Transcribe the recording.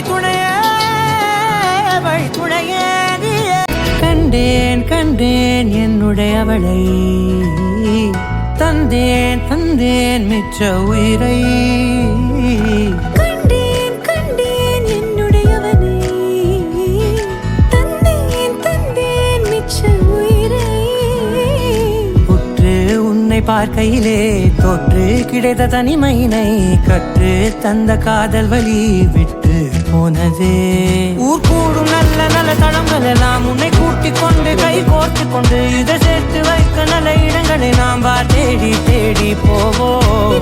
துணையே வழி துணையே. கண்டேன் கண்டேன் என்னுடையவளை, தந்தேன் தந்தேன் மிச்ச உயிரை. கண்டேன் கண்டேன் என்னுடையவனை, தந்தேன் தந்தேன் மிச்ச உயிரை. உற்று உன்னை பார்க்கையிலே தொற்று கிடைத்த தனிமையினை கற்று தந்த காதல் வழி விட்டு போனதே. ஊர் கூடும் நல்ல நல்ல தளங்கள் எல்லாம் உன்னை கூட்டிக் கொண்டு கை கோர்த்து கொண்டு இதை சேர்த்து வைக்க நல்ல இடங்களை நாம் தேடி தேடி போவோம்.